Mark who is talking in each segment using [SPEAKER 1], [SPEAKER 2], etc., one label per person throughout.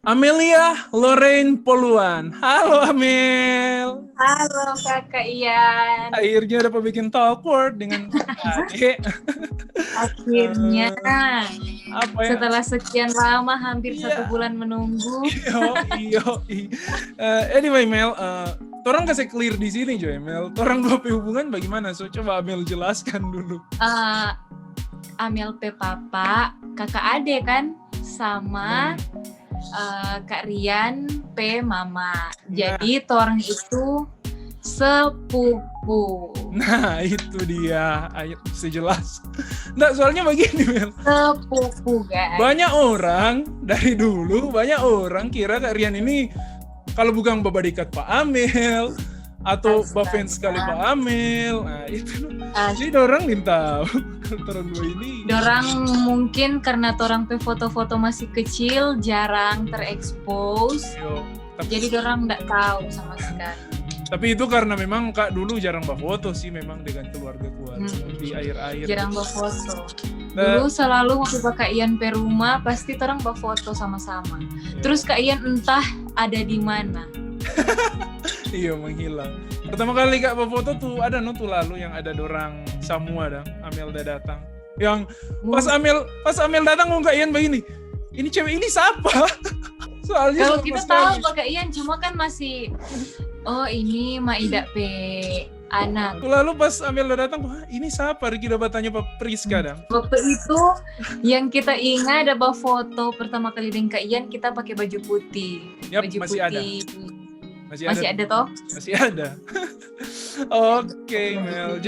[SPEAKER 1] Amelia Lorraine Poluan. Halo Amel.
[SPEAKER 2] Halo Kakak Ian.
[SPEAKER 1] Akhirnya dapat bikin talk word dengan adik.
[SPEAKER 2] Akhirnya.
[SPEAKER 1] Apa ya?
[SPEAKER 2] Setelah sekian lama, hampir 1 bulan menunggu.
[SPEAKER 1] Iyo. Anyway Mel, torang kasih clear di sini Jo Mel. Torang dua hubungan bagaimana? So coba Amel jelaskan dulu.
[SPEAKER 2] Amel pe papa, kakak ade kan, sama Kak Rian pe mama. Jadi torang itu sepupu.
[SPEAKER 1] Nah itu dia, ayo sejelas. Nggak, soalnya begini Mel.
[SPEAKER 2] Sepupu guys.
[SPEAKER 1] Banyak orang dari dulu, banyak orang kira Kak Rian ini kalau bukan bapak dekat Pak Amel atau bapak fans sekali Pak Amel. Nah itu. Jadi orang minta kalau orang dua ini.
[SPEAKER 2] Dorang mungkin karena torang pe foto-foto masih kecil, jarang terekspos. Jadi dorang nggak tahu sama sekali.
[SPEAKER 1] Tapi itu karena memang Kak dulu jarang berfoto sih memang dengan keluarga di air-air.
[SPEAKER 2] Jarang berfoto. Dulu selalu waktu Kak Ian pe rumah pasti orang berfoto sama-sama. Terus Kak Ian entah ada di mana.
[SPEAKER 1] Iya menghilang. Pertama kali Kak berfoto tuh ada tuh lalu yang ada dorang semua dah. Amel udah datang. Yang pas Amel datang Kak Ian begini. Ini cewek ini siapa? Soalnya
[SPEAKER 2] kalau kita tahu Kak Ian cuma kan masih ini Maida pe anak.
[SPEAKER 1] Lalu pas Amel udah datang, wah ini siapa? Riki udah tanya Pak Priska dah.
[SPEAKER 2] Waktu itu yang kita ingat ada foto pertama kali dengan Kak Ian kita pakai baju putih.
[SPEAKER 1] Yap,
[SPEAKER 2] baju
[SPEAKER 1] masih
[SPEAKER 2] putih.
[SPEAKER 1] Masih ada
[SPEAKER 2] toh?
[SPEAKER 1] Masih ada. Oke, Mel.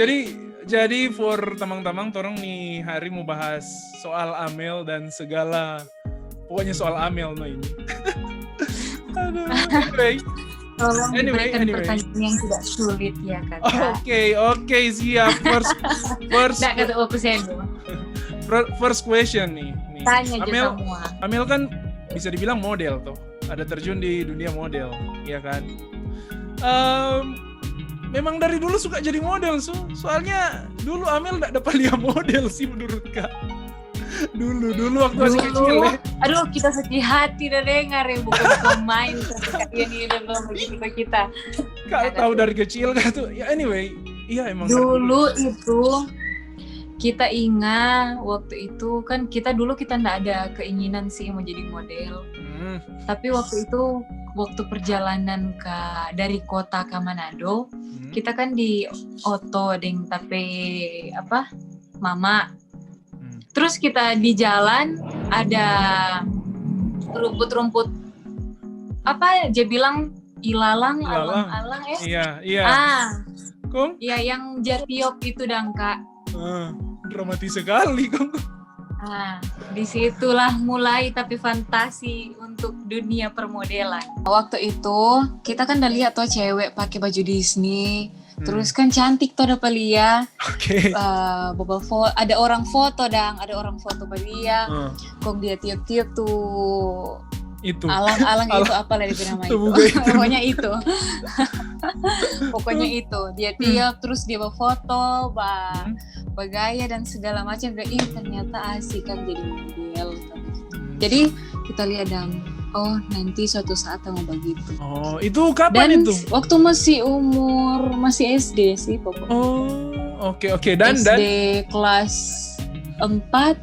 [SPEAKER 1] Jadi for teman-teman, torong nih hari mau bahas soal Amel dan segala pokoknya soal Amel ini. Aduh,
[SPEAKER 2] Tolong diberikan pertanyaan yang tidak sulit ya Kakak.
[SPEAKER 1] Oke, siap. First question nih.
[SPEAKER 2] Tanya aja semua.
[SPEAKER 1] Amel kan bisa dibilang model tuh. Ada terjun di dunia model, ya kan? Memang dari dulu suka jadi model, soalnya dulu Amel gak dapat lihat model sih menurut Kak. Dulu waktu masih kecil ya.
[SPEAKER 2] Aduh, kita sedih hati udah dengar ya bukan pemain kalian ini udah belum begitu kita.
[SPEAKER 1] Kak tahu dari kecil kan tuh. Ya anyway, iya emang.
[SPEAKER 2] Dulu itu kita ingat waktu itu kan kita nggak ada keinginan sih mau jadi model. Tapi waktu itu waktu perjalanan dari kota ke Manado, kita kan di oto deng tapi mama. Terus kita di jalan ada rumput-rumput dia bilang ilalang. Alang
[SPEAKER 1] Iya.
[SPEAKER 2] Iya yang jatiop itu dong Kak.
[SPEAKER 1] Dramatis sekali Kong.
[SPEAKER 2] Disitulah mulai tapi fantasi untuk dunia permodelan. Waktu itu kita kan udah lihat tuh cewek pakai baju Disney. Terus kan cantik tuh ada Palia.
[SPEAKER 1] Oke.
[SPEAKER 2] Ada orang foto Palia. Kong dia tiup-tiup tuh.
[SPEAKER 1] Itu.
[SPEAKER 2] Alang itu apa lah dia nama itu. Pokoknya itu. Pokoknya itu. Dia tiup terus dia berfoto, bergaya dan segala macam. Ternyata asik kan jadi model. Jadi kita lihat nanti suatu saat mau begitu.
[SPEAKER 1] Itu kapan itu?
[SPEAKER 2] Waktu masih SD sih pokoknya.
[SPEAKER 1] Oke. Dan
[SPEAKER 2] SD kelas 4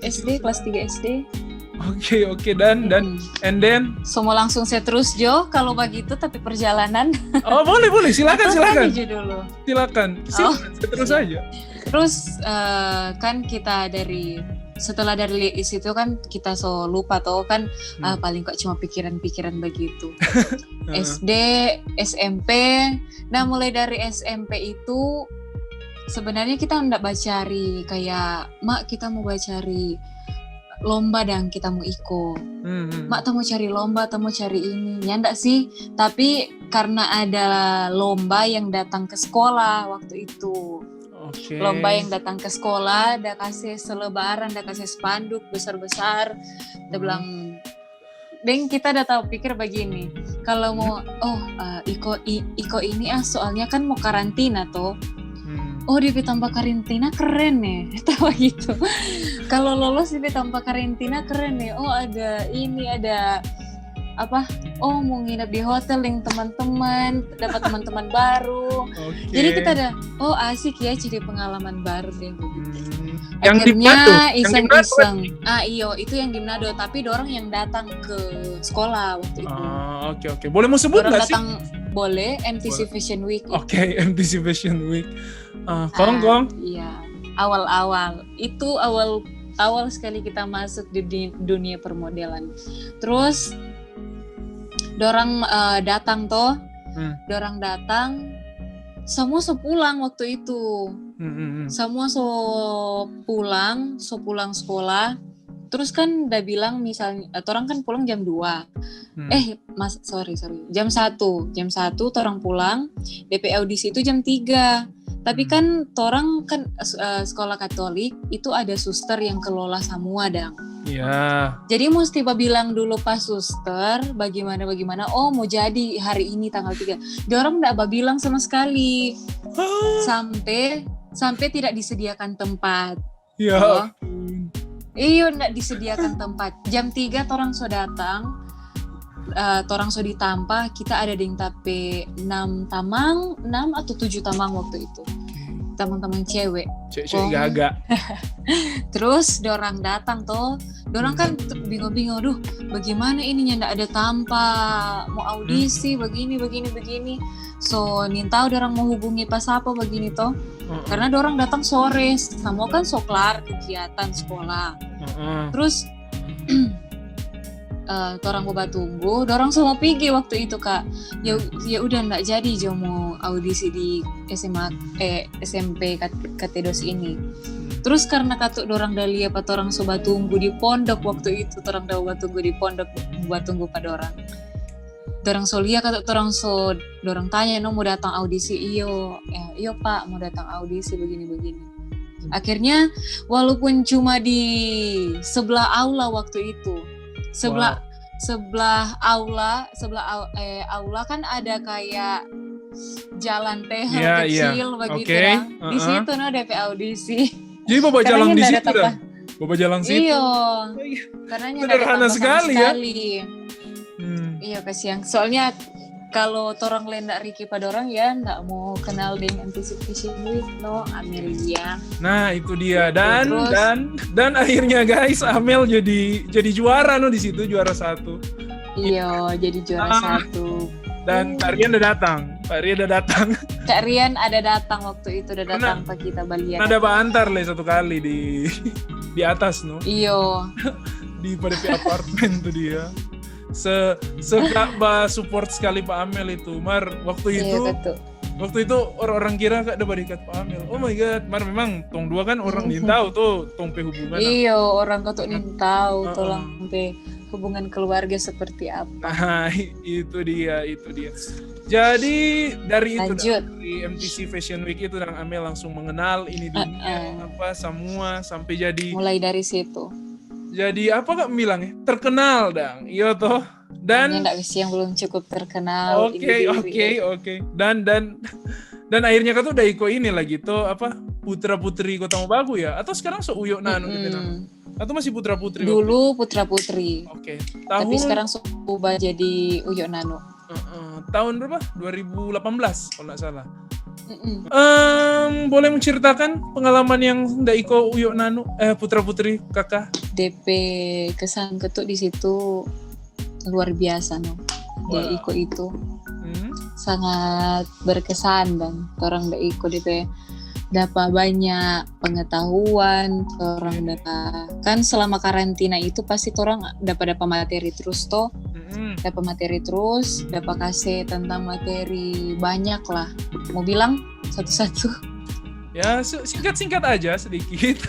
[SPEAKER 2] SD kelas 3 SD.
[SPEAKER 1] Oke. Dan and then
[SPEAKER 2] semua langsung saya terus Jo kalau begitu tapi perjalanan.
[SPEAKER 1] Boleh silakan.
[SPEAKER 2] Dulu.
[SPEAKER 1] Silakan terus aja.
[SPEAKER 2] Terus kan kita setelah dari situ kan kita lupa toh kan paling kok cuma pikiran-pikiran begitu. SD, SMP, nah mulai dari SMP itu sebenarnya kita nggak cari kayak kita mau cari lomba dan kita mau ikut. Mak mau cari lomba, mau cari ini. Nyandak sih, tapi karena ada lomba yang datang ke sekolah waktu itu. Lomba yang datang ke sekolah, dah kasih selebaran, dah kasih spanduk besar-besar. Dia bilang, kita udah tahu pikir begini. Kalau mau, Iko ini soalnya kan mau karantina toh. Dia ditambah karantina keren nih, tahu gitu. Kalau lolos ini tanpa karantina keren ya. Oh ada ini, ada apa? Oh mau nginep di hotel yang teman-teman, dapat teman-teman baru.
[SPEAKER 1] Oke.
[SPEAKER 2] Jadi kita ada, oh asik ya, jadi pengalaman baru deh.
[SPEAKER 1] Yang di Manado?
[SPEAKER 2] Akhirnya
[SPEAKER 1] Yang di Manado
[SPEAKER 2] iseng-iseng. Iyo, itu yang di Manado. Tapi dorang yang datang ke sekolah waktu itu.
[SPEAKER 1] Oke. Boleh mau sebut
[SPEAKER 2] Dorang
[SPEAKER 1] nggak sih?
[SPEAKER 2] datang boleh MTC Fashion Week.
[SPEAKER 1] Oke, MTC Fashion Week. Kong.
[SPEAKER 2] Iya, awal-awal. Itu awal sekali kita masuk di dunia permodelan. Terus dorang datang toh. Dorang datang, semua pulang waktu itu. Semua pulang sekolah. Terus kan udah bilang misalnya, orang kan pulang jam 2. Jam 1. Jam 1 orang pulang, DP audisi itu jam 3. Tapi kan orang kan sekolah Katolik itu ada suster yang kelola semua dang.
[SPEAKER 1] Iya.
[SPEAKER 2] Jadi mesti bilang dulu pas suster bagaimana, oh mau jadi hari ini tanggal 3. Dia orang enggak bilang sama sekali. Sampai tidak disediakan tempat.
[SPEAKER 1] Ya.
[SPEAKER 2] Iya, enggak disediakan tempat. Jam 3 orang sudah datang. Orang sudah ditampah, kita ada di tape 6 atau 7 tamang waktu itu. Teman-teman cewek.
[SPEAKER 1] Cewek gagak.
[SPEAKER 2] Terus dorang datang toh. Dorang kan bingung-bingung, duh bagaimana ininya enggak ada tampah, mau audisi begini. So, nintau dorang mau hubungi pas apa begini toh. Karena dorang datang sore, semua kan kelar kegiatan sekolah. Terus orang mau tunggu, dorang semua pergi waktu itu kak. Ya udah nggak jadi mau audisi di SMP Katedos ini. Terus karena katuk dorang dah lihat apa orang sobat tunggu di pondok waktu itu, orang dah tunggu di pondok buat tunggu pada orang. Dorang lihat katuk dorang tanya no mau datang audisi iyo pak mau datang audisi begini. Akhirnya walaupun cuma di sebelah aula waktu itu. Sebelah aula kan ada kayak jalan kecil begitu kan. Di situ DP audisi.
[SPEAKER 1] Jadi bawa jalan di situ dah. Bawa jalan situ.
[SPEAKER 2] Iya. Karena
[SPEAKER 1] sederhana sekali ya.
[SPEAKER 2] Iya kasihan. Soalnya kalau orang lendak Ricky pada orang ya nggak mau kenal dengan anticipation week no Amelia. Nah
[SPEAKER 1] itu dia dan akhirnya guys Amel jadi juara di situ juara 1.
[SPEAKER 2] Iya jadi juara 1.
[SPEAKER 1] Dan Kak Rian udah datang.
[SPEAKER 2] Kak Rian ada datang waktu itu datang ke kita Balian.
[SPEAKER 1] Ada bantar satu kali di atas no.
[SPEAKER 2] Iya.
[SPEAKER 1] Di pada apartemen tuh dia. Sekak support sekali Pak Amel itu Mar waktu itu orang kira kak ada barikat Pak Amel. Oh my god Mar memang tong dua kan orang nintau tuh tong pe hubungan.
[SPEAKER 2] Iya orang katuk nintau tolong pe hubungan keluarga seperti apa.
[SPEAKER 1] Nah itu dia. Jadi dari itu dari MTC Fashion Week itu dan Amel langsung mengenal ini dunia apa semua sampai jadi
[SPEAKER 2] mulai dari situ.
[SPEAKER 1] Jadi apa kak bilang ya? Terkenal dang, iya toh. Dan
[SPEAKER 2] enggak yang belum cukup terkenal.
[SPEAKER 1] Oke. Dan akhirnya kak tuh udah ikut ini lagi tuh apa putra putri Kota Mobagu ya? Atau sekarang uyuk nanu gitu nah? Atau masih putra putri?
[SPEAKER 2] Dulu putra putri.
[SPEAKER 1] Oke.
[SPEAKER 2] Tapi sekarang ubah jadi uyuk nanu.
[SPEAKER 1] Tahun berapa? 2018 kalau nggak salah. Boleh menceritakan pengalaman yang ndak iko uyuk nanu putra putri kakak?
[SPEAKER 2] DP kesan ketuk di situ luar biasa no. Dia iko itu sangat berkesan dan orang ndak iko DP dapat banyak pengetahuan. Orang dapat kan selama karantina itu pasti orang dapat materi terus toh. Dapat materi terus, dapat kasih tentang materi banyak lah. Mau bilang satu-satu?
[SPEAKER 1] Ya singkat-singkat aja sedikit.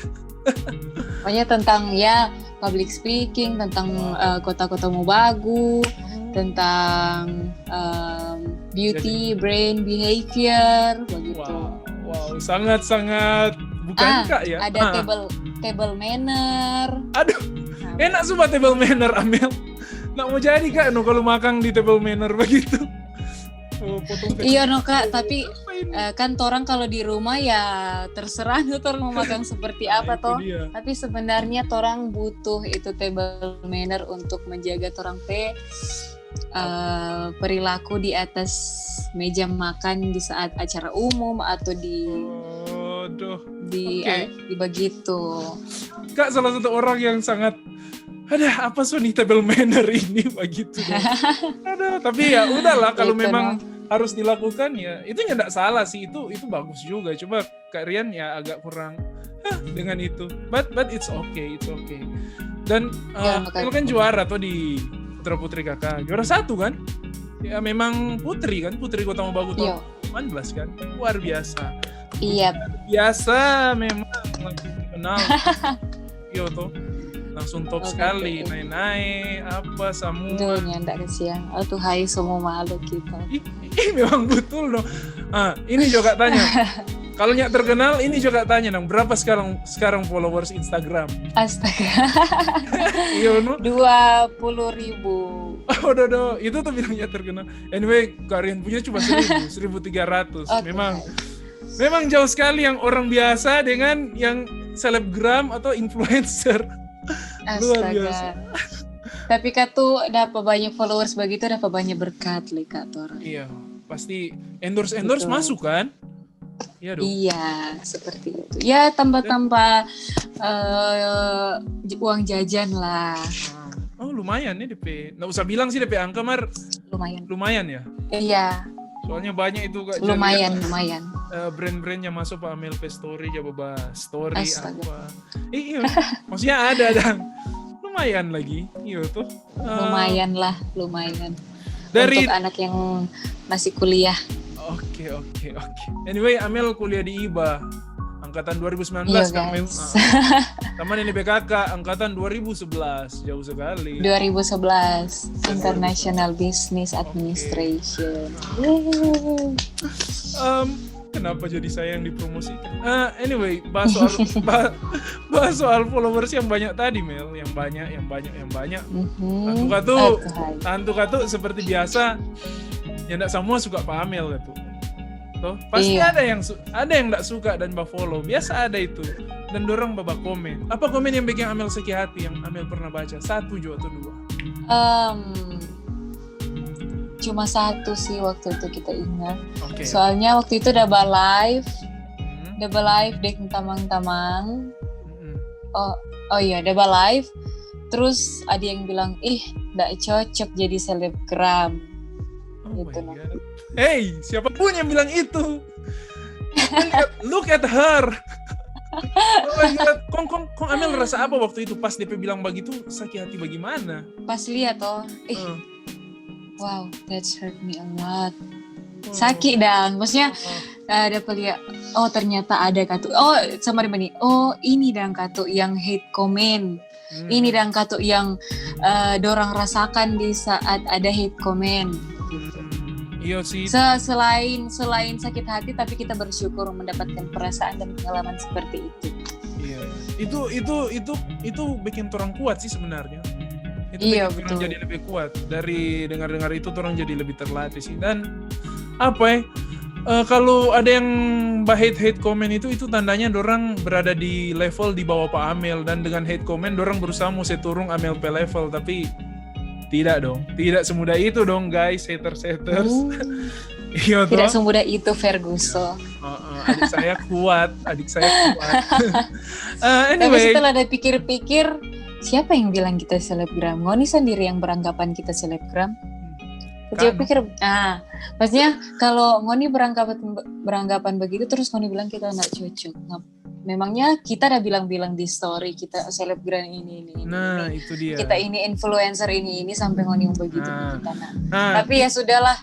[SPEAKER 2] Pokoknya tentang ya public speaking, tentang kota-kota Mobagu, tentang beauty, brain, behavior, begitu.
[SPEAKER 1] Wow, sangat-sangat bukan kak ya?
[SPEAKER 2] Ada table manner.
[SPEAKER 1] Aduh, enak sumpah table manner Amel. Nggak mau jadi kak, kalau makan di table manner begitu.
[SPEAKER 2] Iya no kak, tapi kan torang kalau di rumah ya terserah tuh torang mau makan seperti apa
[SPEAKER 1] itu
[SPEAKER 2] toh.
[SPEAKER 1] dia.
[SPEAKER 2] Tapi sebenarnya torang butuh itu table manner untuk menjaga torang perilaku di atas meja makan di saat acara umum atau di begitu.
[SPEAKER 1] Kak salah satu orang yang sangat ada apa nih table manner ini begitu. Ada, tapi ya udahlah kalau memang harus dilakukan ya itu nggak salah sih, itu bagus juga. Coba Kak Rian ya agak kurang dengan itu, but it's okay. Dan itu kan juara tuh di Putra Putri Kakak, juara 1 kan? Ya memang putri Kota Mobagu tahun 18 kan, luar biasa.
[SPEAKER 2] Iya.
[SPEAKER 1] Biasa memang langsung kenal. Yo tuh langsung top sekali, naik apa semua.
[SPEAKER 2] Dunia ndak kesian. Tuh hai semua malu kita.
[SPEAKER 1] Memang betul dong. Ini juga tanya. Kalau nyak terkenal, ini juga tanya dong, berapa sekarang followers Instagram?
[SPEAKER 2] Astaga.
[SPEAKER 1] Iya no?
[SPEAKER 2] 20.000.
[SPEAKER 1] Oh, itu tuh bilangnya terkenal. Anyway, Karian punya cuma 1.300. Okay. Memang jauh sekali yang orang biasa dengan yang selebgram atau influencer. Luar biasa.
[SPEAKER 2] Tapi Kak tuh dapat banyak followers begitu, dapat banyak berkat li Kak Tora.
[SPEAKER 1] Iya, pasti endorse masuk kan? Iya dong.
[SPEAKER 2] Iya, seperti itu. Ya tambah-tambah uang jajan lah.
[SPEAKER 1] Oh lumayan nih DP. Nggak usah bilang sih DP angka Mar. Lumayan ya?
[SPEAKER 2] Iya.
[SPEAKER 1] Soalnya banyak itu Kak.
[SPEAKER 2] Lumayan.
[SPEAKER 1] Brand-brand yang masuk Pak Amel Story, Jababa Story.
[SPEAKER 2] Astaga.
[SPEAKER 1] Apa. Iya, maksudnya ada dan lumayan lagi. Iya tuh.
[SPEAKER 2] Lumayan.
[SPEAKER 1] Dari
[SPEAKER 2] untuk anak yang masih kuliah.
[SPEAKER 1] Oke. Anyway, Amel kuliah di IBA angkatan 2019 kan. Teman ini BKK angkatan 2011, jauh sekali.
[SPEAKER 2] 2011 International Business Administration.
[SPEAKER 1] Kenapa jadi saya yang dipromosikan? Anyway, bahas soal followers yang banyak tadi, Mel, yang banyak. Tantu katu seperti biasa, ya enggak semua suka Pak Amel gitu. Tuh, pasti ada yang enggak suka dan follow. Biasa ada itu. Dan dorang babak komen. Apa komen yang bikin Amel sakit hati yang Amel pernah baca? 1 juga atau 2?
[SPEAKER 2] Cuma 1 sih waktu itu kita ingat.
[SPEAKER 1] Okay.
[SPEAKER 2] Soalnya waktu itu double live dek tamang-tamang. Oh iya, double live. Terus ada yang bilang, nggak cocok jadi selebgram.
[SPEAKER 1] Oh gitu my God. Hey, siapapun yang bilang itu. Look at her. Oh my God. Kong Amel rasa apa waktu itu pas DP bilang begitu, sakit hati bagaimana?
[SPEAKER 2] Pas lihat wow, that's hurt me a lot. Sakit dong, maksudnya dapat lihat, ternyata ada katu. Sama nih, ini dong katu yang hate comment. Ini dong katu yang dorang rasakan di saat ada hate comment.
[SPEAKER 1] Iya sih.
[SPEAKER 2] Selain sakit hati, tapi kita bersyukur mendapatkan perasaan dan pengalaman seperti itu.
[SPEAKER 1] Iya. Itu bikin orang kuat sih sebenarnya. Itu bikin orang jadi lebih kuat. Dari dengar itu orang jadi lebih terlatih sih. Dan kalau ada yang hate comment itu tandanya dorang berada di level di bawah Pak Amel, dan dengan hate comment dorang berusaha mau seturung Amel pe level, tapi tidak dong. Tidak semudah itu dong guys, haters. Iya,
[SPEAKER 2] tidak semudah itu Ferguson.
[SPEAKER 1] Adik saya kuat. Anyway.
[SPEAKER 2] Tapi setelah ada pikir-pikir, siapa yang bilang kita selebgram? Ngoni sendiri yang beranggapan kita selebgram. Saya pikir, maksudnya kalau Ngoni beranggapan begitu, terus Ngoni bilang kita nggak cocok. Memangnya kita udah bilang-bilang di story kita selebgram ini.
[SPEAKER 1] Nah, itu dia.
[SPEAKER 2] Kita ini influencer ini sampai Ngoni begitu kita. Tapi ya sudahlah.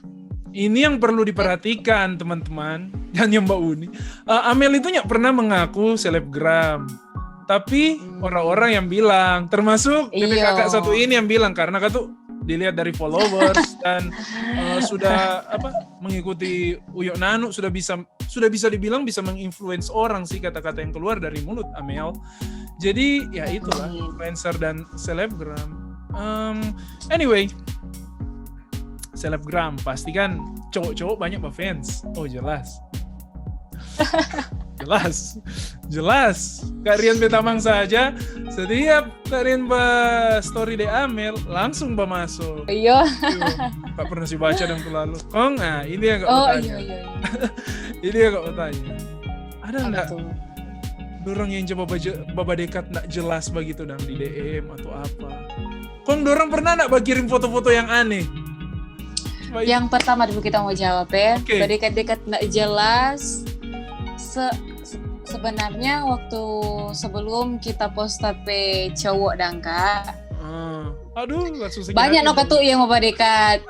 [SPEAKER 1] Ini yang perlu diperhatikan teman-teman dan yang Mbak Uni. Amel itu nggak pernah mengaku selebgram. Tapi orang-orang yang bilang, termasuk kakak satu ini yang bilang, karena tuh dilihat dari followers dan sudah mengikuti Uyok Nanu, sudah bisa dibilang bisa menginfluence orang sih kata-kata yang keluar dari mulut Amel. Jadi ya itulah influencer dan selebgram. Anyway, selebgram pasti kan cowok-cowok banyak fans. Oh jelas. Jelas. Kak Rian betamang saja. Setiap Kak Rian story de Amel langsung masuk.
[SPEAKER 2] Iya.
[SPEAKER 1] Kak pernah sih baca dan lalu. Ini yang Kak tanya.
[SPEAKER 2] Iya.
[SPEAKER 1] Ini yang Kak tanya. Ada enggak
[SPEAKER 2] Betul.
[SPEAKER 1] dorang yang coba dekat enggak jelas begitu dan di DM atau apa? Dorang pernah enggak kirim foto-foto yang aneh?
[SPEAKER 2] Yang pertama dulu kita mau jawab ya.
[SPEAKER 1] Okay.
[SPEAKER 2] Berdekat-dekat nggak jelas. Sebenarnya waktu sebelum kita post tapi cowok dan Kak.
[SPEAKER 1] Aduh, langsung
[SPEAKER 2] banyak no tuh yang mau berdekat.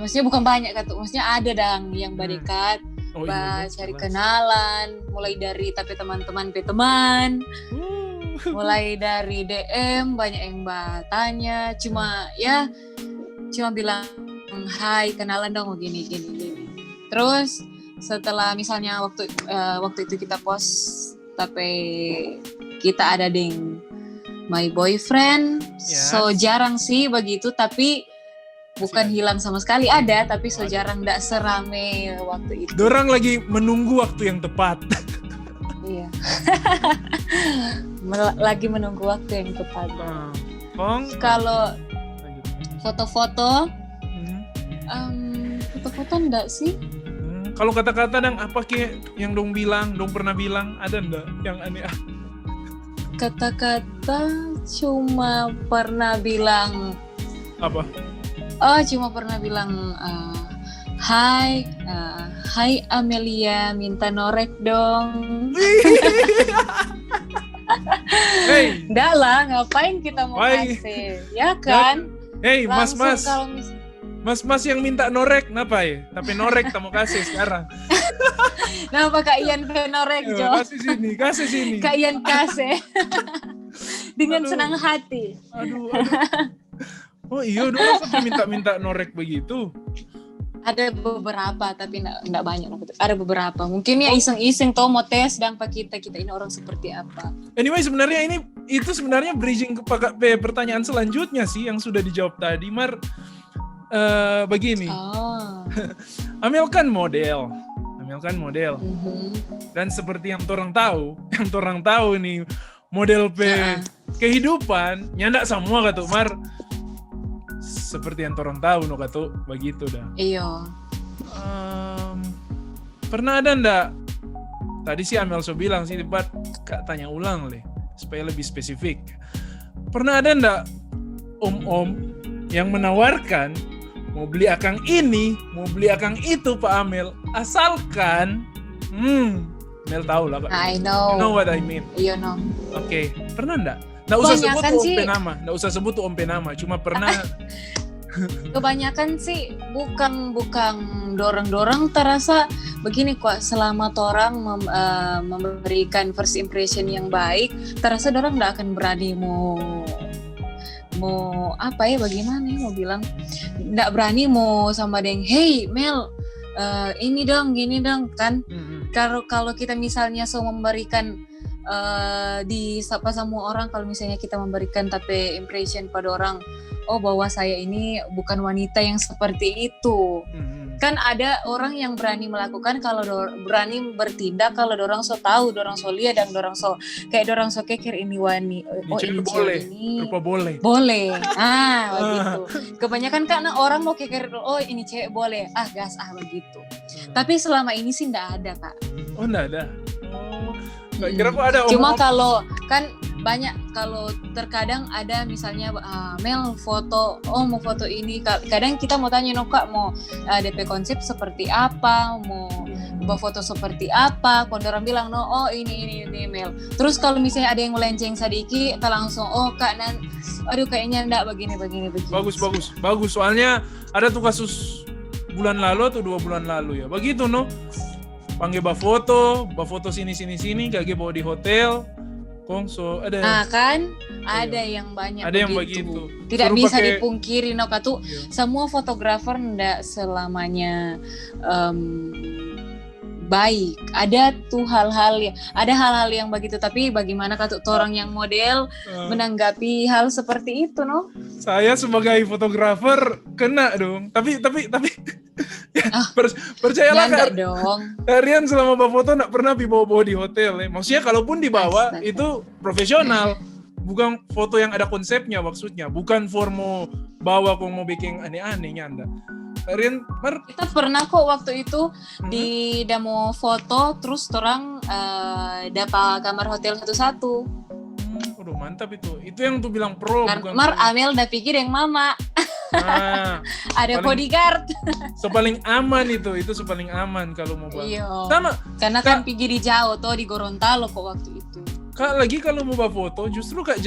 [SPEAKER 2] Maksudnya bukan banyak Kak, maksudnya ada dang yang berdekat. Cari kenalan, mulai dari tapi teman-teman pe teman. Mulai dari DM banyak yang tanya, cuma bilang hai, kenalan dong gini. Terus setelah misalnya waktu itu kita post tapi kita ada ding my boyfriend, so jarang sih begitu, tapi bukan hilang sama sekali, ada tapi so jarang, nggak serame waktu itu.
[SPEAKER 1] Dorang lagi menunggu waktu yang tepat.
[SPEAKER 2] Iya. Lagi menunggu waktu yang tepat. Kalau foto-foto foto-foto enggak sih?
[SPEAKER 1] Kalau kata-kata dong apa yang dong pernah bilang, ada enggak yang aneh?
[SPEAKER 2] Kata-kata cuma pernah bilang
[SPEAKER 1] apa?
[SPEAKER 2] Cuma pernah bilang hai Amelia, minta norek dong.
[SPEAKER 1] Hey.
[SPEAKER 2] Enggak lah, ngapain kita mau kasih? Ya kan?
[SPEAKER 1] Hey,
[SPEAKER 2] langsung
[SPEAKER 1] Mas yang minta norek, kenapa ya? Tapi norek tak mau kasih sekarang.
[SPEAKER 2] Kenapa Kak Ian ke norek, Jo?
[SPEAKER 1] Kasih sini.
[SPEAKER 2] Kak Ian kasih. Dengan senang hati.
[SPEAKER 1] Aduh. Oh iya, dulu sampai minta norek begitu.
[SPEAKER 2] Ada beberapa, tapi enggak banyak. Ada beberapa. Mungkin ya iseng-iseng toh mau tes dan kita ini orang seperti apa.
[SPEAKER 1] Anyway, sebenarnya itu sebenarnya bridging ke pertanyaan selanjutnya sih yang sudah dijawab tadi, Mar. Begini, Amel kan model, dan seperti yang orang tahu nih model kehidupan, nyandak semua kata Mar, seperti yang orang tahu no kata begitu dah.
[SPEAKER 2] Iya.
[SPEAKER 1] Pernah ada ndak? Tadi sih Amel so bilang sih, debat Kak tanya ulang supaya lebih spesifik. Pernah ada ndak om-om yang menawarkan mau beli akang ini, mau beli akang itu Pak Amel, asalkan Mel tahu lah Pak.
[SPEAKER 2] I know.
[SPEAKER 1] You know what I mean.
[SPEAKER 2] You know.
[SPEAKER 1] Oke, pernah enggak? Nggak usah sebut tuh om penama, nggak usah sebut tuh om penama, cuma pernah.
[SPEAKER 2] Kebanyakan sih bukan dorong terasa begini kok, selama orang memberikan first impression yang baik, terasa dorong nggak akan berani mau apa ya, bagaimana ya mau bilang, nggak berani mau sama deng, hey Mel, ini dong, gini dong kan. Kalau kita misalnya memberikan di sapa semua orang, kalau misalnya kita memberikan tapi impression pada orang, bahwa saya ini bukan wanita yang seperti itu. Kan ada orang yang berani melakukan, kalau berani bertindak, kalau dorang so tahu, dorang so lihat, dan dorang so kekir ini ini
[SPEAKER 1] boleh,
[SPEAKER 2] ini
[SPEAKER 1] rupa boleh.
[SPEAKER 2] Begitu. Kebanyakan kan orang mau kekir, ini cewek boleh, gas begitu. Tapi selama ini sih enggak ada Kak.
[SPEAKER 1] Enggak ada. Nggak kira kok ada.
[SPEAKER 2] Cuma kalau kan banyak, kalau terkadang ada misalnya Mel foto, mau foto ini, kadang kita mau tanya Kak, mau DP konsep seperti apa, mau foto seperti apa, kalau orang bilang ini Mel. Terus kalau misalnya ada yang melenceng sedikit, kita langsung Kak aduh kayaknya enggak begini.
[SPEAKER 1] Bagus, soalnya ada tuh kasus bulan lalu atau 2 bulan lalu ya, begitu panggil foto sini kage bawa di hotel. So ada
[SPEAKER 2] ada yang banyak,
[SPEAKER 1] ada yang begitu.
[SPEAKER 2] Tidak bisa dipungkiri tuh semua fotografer ndak selamanya baik. Ada tuh hal-hal yang begitu, tapi bagaimana orang yang model menanggapi hal seperti itu
[SPEAKER 1] Saya sebagai fotografer kena dong. Tapi Percayalah
[SPEAKER 2] Nyanda
[SPEAKER 1] Kak,
[SPEAKER 2] dong.
[SPEAKER 1] Rian selama bawa foto nggak pernah dibawa-bawa di hotel ya. Maksudnya kalaupun dibawa
[SPEAKER 2] Astaga.
[SPEAKER 1] itu profesional, bukan foto yang ada konsepnya maksudnya, bukan formo bawa kok mau bikin aneh-anehnya Anda. Rian,
[SPEAKER 2] Kita pernah kok waktu itu di demo foto, terus orang dapat kamar hotel satu-satu.
[SPEAKER 1] Aduh mantap itu. Itu yang tuh bilang pro. Bukan
[SPEAKER 2] Mar Amel udah pikir yang mama.
[SPEAKER 1] Nah,
[SPEAKER 2] Ada bodyguard.
[SPEAKER 1] paling aman itu paling aman kalau mau bawa.
[SPEAKER 2] Iya.
[SPEAKER 1] Sama.
[SPEAKER 2] Karena kan pergi di jauh tuh di Gorontalo kok waktu itu.
[SPEAKER 1] Kak lagi kalau mau bawa foto justru Kak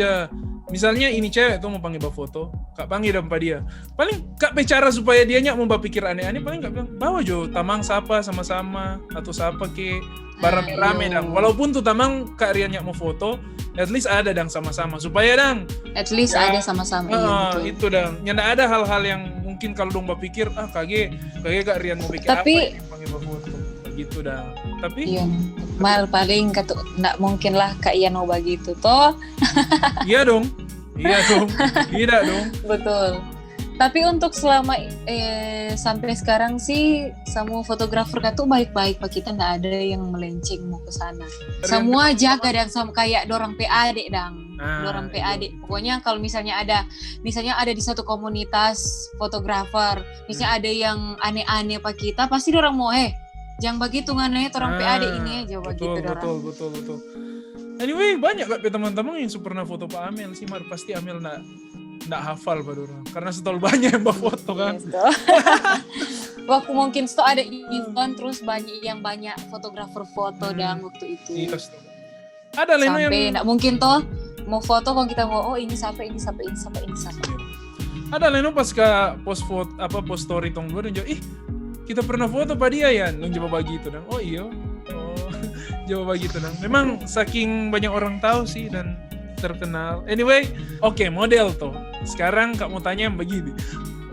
[SPEAKER 1] misalnya ini cewek tuh mau panggil bawa foto, Kak panggil dan dia. Paling Kak bicara supaya dia nyak mau pikir aneh-aneh, paling Kak bilang bawa jo tamang sapa sama-sama atau sapa ke barang rame dang. Walaupun tuh tamang Kak Rian nyak mau foto, at least ada dang sama-sama supaya dang.
[SPEAKER 2] At least ada sama-sama.
[SPEAKER 1] Itu dang. Nyanda ada hal-hal yang mungkin kalau dong pikir kage Kak Rian mau pikir
[SPEAKER 2] tapi,
[SPEAKER 1] apa yang panggil bawa foto gitu dang. Tapi
[SPEAKER 2] iya, mal paling nggak mungkin lah Kak Ian mau begitu toh.
[SPEAKER 1] Iya dong. Tidak dong.
[SPEAKER 2] Betul. Tapi untuk selama sampai sekarang sih semua fotografer tuh baik-baik Pak, kita nggak ada yang melenceng mau ke sana. Semua jaga dan sama kayak dorang PAD dang. Dorang PAD. Pokoknya kalau misalnya ada di satu komunitas fotografer, misalnya ada yang aneh-aneh Pak kita, pasti dorang mau jangan begitu ngananya orang PAD ini aja begitu dorang.
[SPEAKER 1] Betul. Anyway, banyak Kak teman-teman yang pernah foto Pak Amel sih, pasti Amel nggak hafal Pak Dora. Karena setol banyak yang foto kan.
[SPEAKER 2] Yes, waktu mungkin itu ada event terus banyak fotografer foto dan waktu itu.
[SPEAKER 1] Yes, ada Leno yang
[SPEAKER 2] sampai nggak mungkin toh mau foto kalau kita mau ini siapa.
[SPEAKER 1] Ada Leno pas ke post foto post story tong dua dan kita pernah foto Pak dia ya, nung coba bagi itu dan coba bagi itu dan memang saking banyak orang tahu sih dan terkenal. Anyway, oke, model tuh. Sekarang Kak mau tanya yang begini.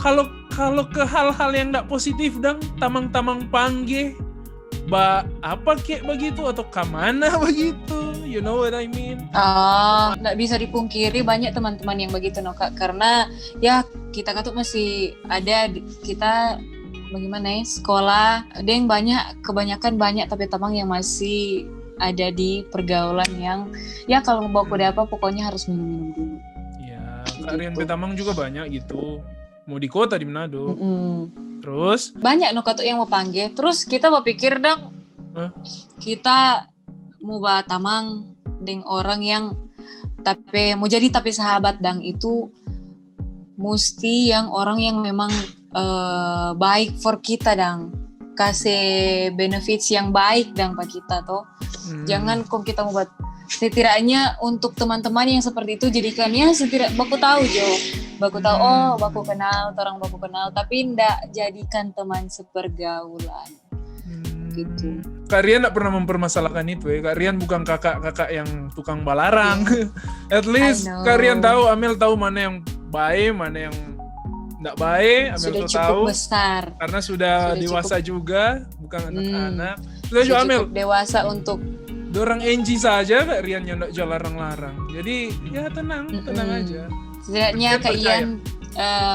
[SPEAKER 1] Kalau ke hal-hal yang enggak positif dang, tamang-tamang panggih apa kek begitu atau kemana begitu? You know what I mean?
[SPEAKER 2] Nggak bisa dipungkiri banyak teman-teman yang begitu Kak, karena ya kita tuh masih ada kita bagaimana ya sekolah ada yang kebanyakan banyak tapi tamang yang masih ada di pergaulan yang ya kalau mau bawa kuda apa pokoknya harus minum dulu.
[SPEAKER 1] Iya, Kak Rian Betamang juga banyak gitu. Mau di kota di Manado. Terus
[SPEAKER 2] banyak tuh yang mau panggil. Terus kita mau pikir dong, kita mau bawa tamang dengan orang yang mau jadi sahabat dang itu mesti yang orang yang memang baik for kita dang, kasih benefits yang baik dang pak kita toh. Jangan kok kita mau buat setidaknya untuk teman-teman yang seperti itu jadikannya baku tahu baku kenal tapi ndak jadikan teman sepergaulan gitu.
[SPEAKER 1] Kak Rian nggak pernah mempermasalahkan itu ya. Kak Rian bukan kakak yang tukang balarang. At least Kak Rian tahu, Amel tahu mana yang baik, mana yang nggak baik. Amel
[SPEAKER 2] sudah
[SPEAKER 1] tuh
[SPEAKER 2] cukup
[SPEAKER 1] tahu
[SPEAKER 2] besar
[SPEAKER 1] karena sudah dewasa juga, bukan anak-anak. Sudah
[SPEAKER 2] cukup
[SPEAKER 1] Amel
[SPEAKER 2] dewasa untuk
[SPEAKER 1] dorang NG saja Kak Rian yang nggak jual larang-larang. Jadi ya tenang aja.
[SPEAKER 2] Setidaknya Kak Ian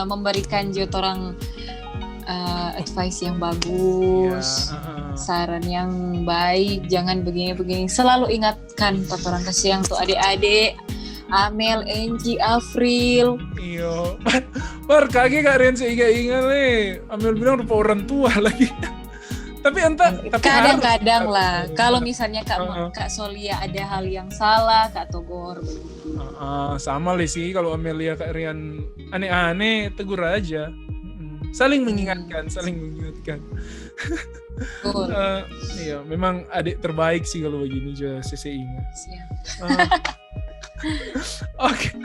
[SPEAKER 2] memberikan orang advice yang bagus, saran yang baik, jangan begini-begini. Selalu ingatkan orang kasih yang tuh adik-adik, Amel, Enji, Afril.
[SPEAKER 1] Iyo, kaki Kak Rian seingat le. Amel bilang rupa orang tua lagi. Tapi
[SPEAKER 2] kadang-kadang lah. Kalau misalnya Kak Solia ada hal yang salah, Kak Togor begitu.
[SPEAKER 1] Sama lah sih kalau Amelia Kak Rian aneh-aneh tegur aja. Saling mengingatkan. Iya, memang adik terbaik sih kalau begini aja saya ingat. Oke.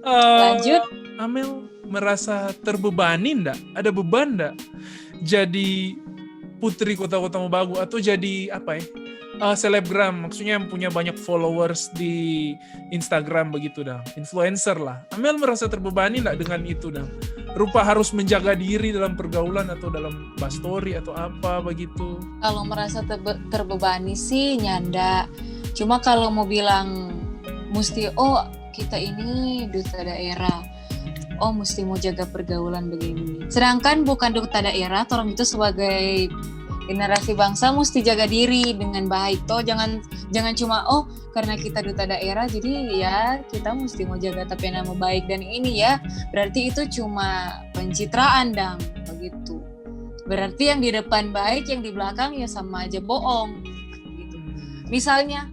[SPEAKER 2] Lanjut.
[SPEAKER 1] Amel merasa terbebani enggak? Ada beban enggak? Jadi putri kota-kota Mobagu atau jadi selebgram, maksudnya yang punya banyak followers di Instagram begitu dah, influencer lah. Amel merasa terbebani enggak dengan itu dah? Rupa harus menjaga diri dalam pergaulan atau dalam story atau apa begitu? Kalau
[SPEAKER 2] merasa terbebani sih nyanda. Cuma kalau mau bilang mesti kita ini duta daerah. oh mesti mau jaga pergaulan begini. Sedangkan bukan duta daerah, orang itu sebagai generasi bangsa mesti jaga diri dengan baik toh, jangan cuma karena kita duta daerah jadi ya kita mesti mau jaga tapi nama baik dan ini ya berarti itu cuma pencitraan dang begitu. Berarti yang di depan baik, yang di belakang ya sama aja bohong gitu. Misalnya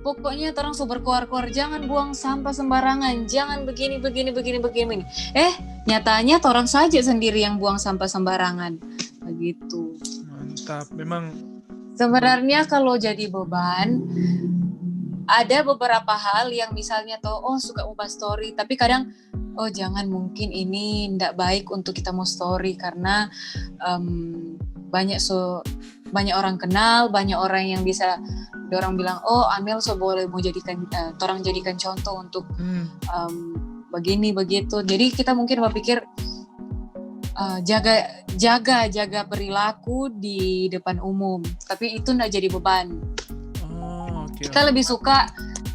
[SPEAKER 2] pokoknya orang berkoar-koar jangan buang sampah sembarangan, jangan begini. Nyatanya orang saja sendiri yang buang sampah sembarangan. Begitu.
[SPEAKER 1] Mantap, memang.
[SPEAKER 2] Sebenarnya kalau jadi beban, ada beberapa hal yang misalnya suka ubah story, tapi kadang jangan, mungkin ini tidak baik untuk kita mau story karena banyak orang kenal, banyak orang yang bisa orang bilang Amel boleh mau jadikan orang jadikan contoh untuk begini begitu. Jadi kita mungkin berpikir jaga perilaku di depan umum, tapi itu tidak jadi beban.
[SPEAKER 1] Okay.
[SPEAKER 2] Kita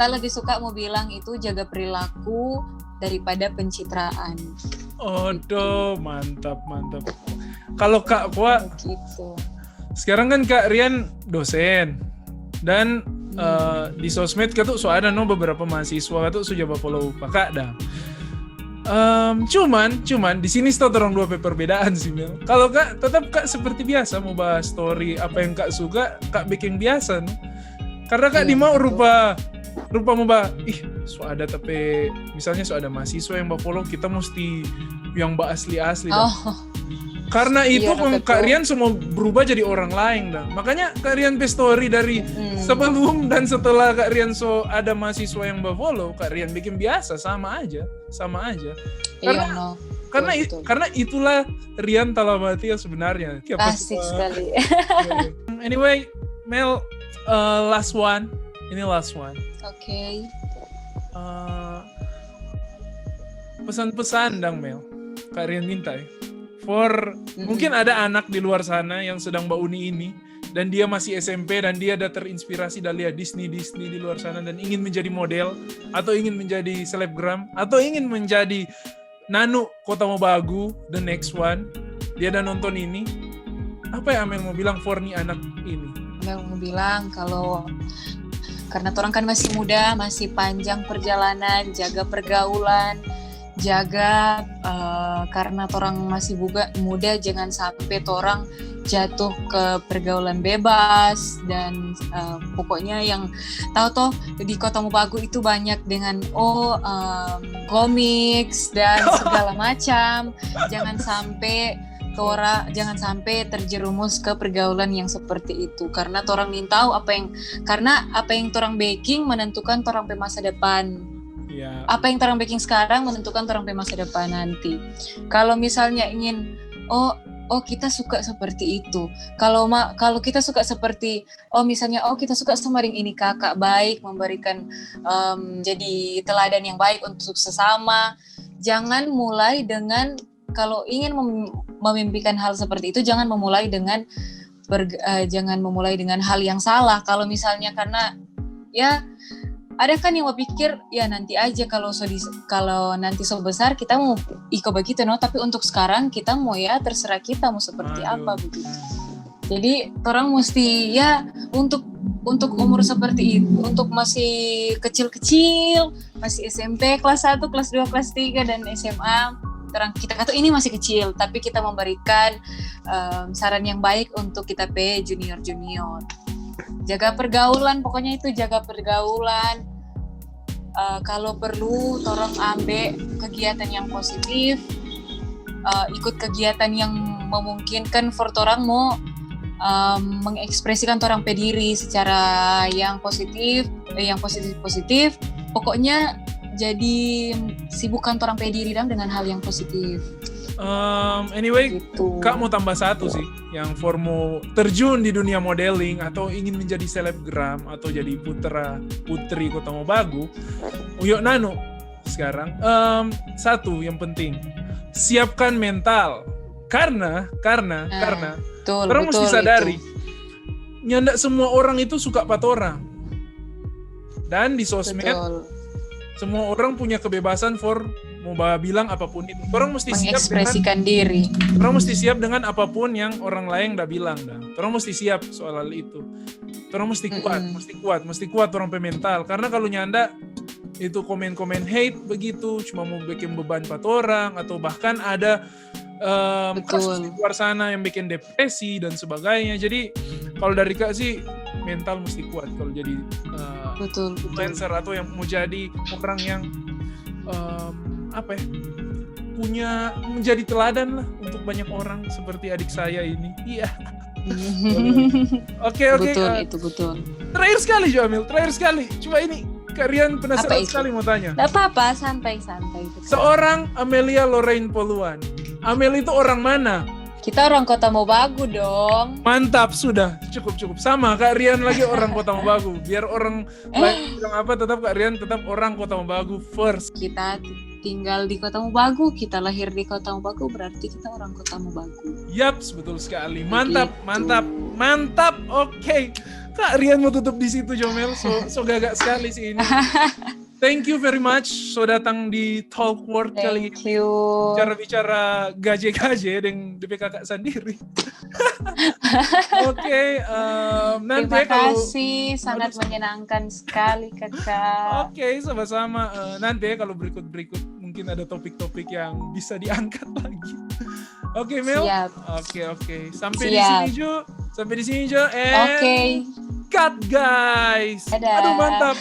[SPEAKER 2] lebih suka mau bilang itu jaga perilaku daripada pencitraan.
[SPEAKER 1] Mantap. Kalau Kak Pua gitu. Sekarang kan Kak Rian dosen dan di sosmed tuh ada beberapa mahasiswa tuh sudah follow Kak dah. Cuman di sini orang dua perbedaan sih Mel. Kalau Kak tetap Kak seperti biasa mau bahas story apa yang Kak suka, Kak bikin biasa no? Karena Kak mau rupa mau ada tapi misalnya ada mahasiswa yang follow kita mesti yang asli karena itu Kak Rian semua berubah jadi orang lain dah. Makanya Kak Rian story dari sebelum dan setelah Kak Rian ada mahasiswa yang follow, Kak Rian bikin biasa sama aja karena itulah Rian Talamati yang sebenarnya.
[SPEAKER 2] Asik sekali.
[SPEAKER 1] Anyway Mel, last one.
[SPEAKER 2] Okay.
[SPEAKER 1] Pesan-pesan dong Mel, Kak Rian minta mungkin ada anak di luar sana yang sedang Mbak Uni ini dan dia masih SMP dan dia ada terinspirasi dari Disney di luar sana dan ingin menjadi model atau ingin menjadi selebgram atau ingin menjadi Nanu Kota Mobagu the next one. Dia udah nonton ini, apa yang Amel mau bilang for nih anak ini?
[SPEAKER 2] Amel mau bilang kalau karena orang kan masih muda, masih panjang perjalanan, jaga pergaulan, jaga karena orang masih muda, jangan sampai orang jatuh ke pergaulan bebas dan pokoknya yang tahu di Kota Mobagu itu banyak dengan komiks dan segala macam. Jangan sampai terjerumus ke pergaulan yang seperti itu karena orang ingin tahu apa yang orang baking menentukan orang pe masa depan. Yeah. Apa yang orang baking sekarang menentukan orang pe masa depan nanti. Kalau misalnya ingin kita suka seperti itu. Kalau kita suka seperti misalnya kita suka sama ini kakak baik memberikan jadi teladan yang baik untuk sesama. Jangan mulai dengan kalau ingin memimpikan hal seperti itu jangan memulai dengan hal yang salah. Kalau misalnya karena ya ada kan yang berpikir ya nanti aja kalau nanti besar kita mau iko begitu tapi untuk sekarang kita mau ya terserah kita mau seperti apa begitu. Jadi orang mesti ya untuk umur seperti itu, untuk masih kecil-kecil, masih SMP kelas 1, kelas 2, kelas 3 dan SMA, kita kata ini masih kecil tapi kita memberikan saran yang baik untuk kita junior. Jaga pergaulan, pokoknya itu jaga pergaulan. Kalau perlu, tolong ambil kegiatan yang positif, ikut kegiatan yang memungkinkan for orang mau mengekspresikan orang pediri secara yang positif. Pokoknya jadi sibukkan orang pediri dengan hal yang positif.
[SPEAKER 1] Anyway,
[SPEAKER 2] gitu.
[SPEAKER 1] Kak mau tambah satu sih, yang formo terjun di dunia modeling atau ingin menjadi selebgram atau jadi putri Kota Mobagu. Uyok Nano sekarang satu yang penting, siapkan mental karena orang mesti sadari nyandak semua orang itu suka patora dan di sosmed. Semua orang punya kebebasan mau bilang apapun itu. Orang mesti
[SPEAKER 2] mengekspresikan diri.
[SPEAKER 1] Orang mesti siap dengan apapun yang orang lain udah bilang dah. Orang mesti siap soal hal itu. Orang mesti kuat orang mental. Karena kalau nyanda itu komen-komen hate begitu, cuma mau bikin beban 4 orang, atau bahkan ada kasus di luar sana yang bikin depresi dan sebagainya. Jadi kalau dari Kak sih mental mesti kuat kalau jadi influencer atau yang mau jadi orang yang punya menjadi teladan lah untuk banyak orang seperti adik saya ini. Iya. Oke.
[SPEAKER 2] Itu betul.
[SPEAKER 1] Terakhir sekali Jamil, Coba ini Kak Rian penasaran sekali mau tanya.
[SPEAKER 2] Nggak apa-apa, santai.
[SPEAKER 1] Seorang Amelia Lorraine Poluan. Amel itu orang mana?
[SPEAKER 2] Kita orang Kota Mobagu dong.
[SPEAKER 1] Mantap, sudah cukup. Sama Kak Rian lagi orang Kota Mobagu. Biar orang lain bilang apa, tetap Kak Rian tetap orang Kota Mobagu first.
[SPEAKER 2] Kita tinggal di Kota Mobagu, kita lahir di Kota Mobagu, berarti kita orang Kota Mobagu.
[SPEAKER 1] Yaps, betul sekali. Mantap. Oke. Kak Rian mau tutup di situ Jomel. So gagak sekali sih ini. Thank you very much so datang di Talk World kali ini.
[SPEAKER 2] Thank you.
[SPEAKER 1] Bicara gaje-gaje dengan DP kakak sendiri. Oke, nanti
[SPEAKER 2] terima kasih, sangat menyenangkan sekali kakak.
[SPEAKER 1] Oke, sama-sama. Nanti kalau berikut mungkin ada topik-topik yang bisa diangkat lagi. Oke, Mel.
[SPEAKER 2] Siap.
[SPEAKER 1] Oke. Sampai di sini Jo.
[SPEAKER 2] Oke.
[SPEAKER 1] Cut guys.
[SPEAKER 2] Dadah.
[SPEAKER 1] Aduh mantap.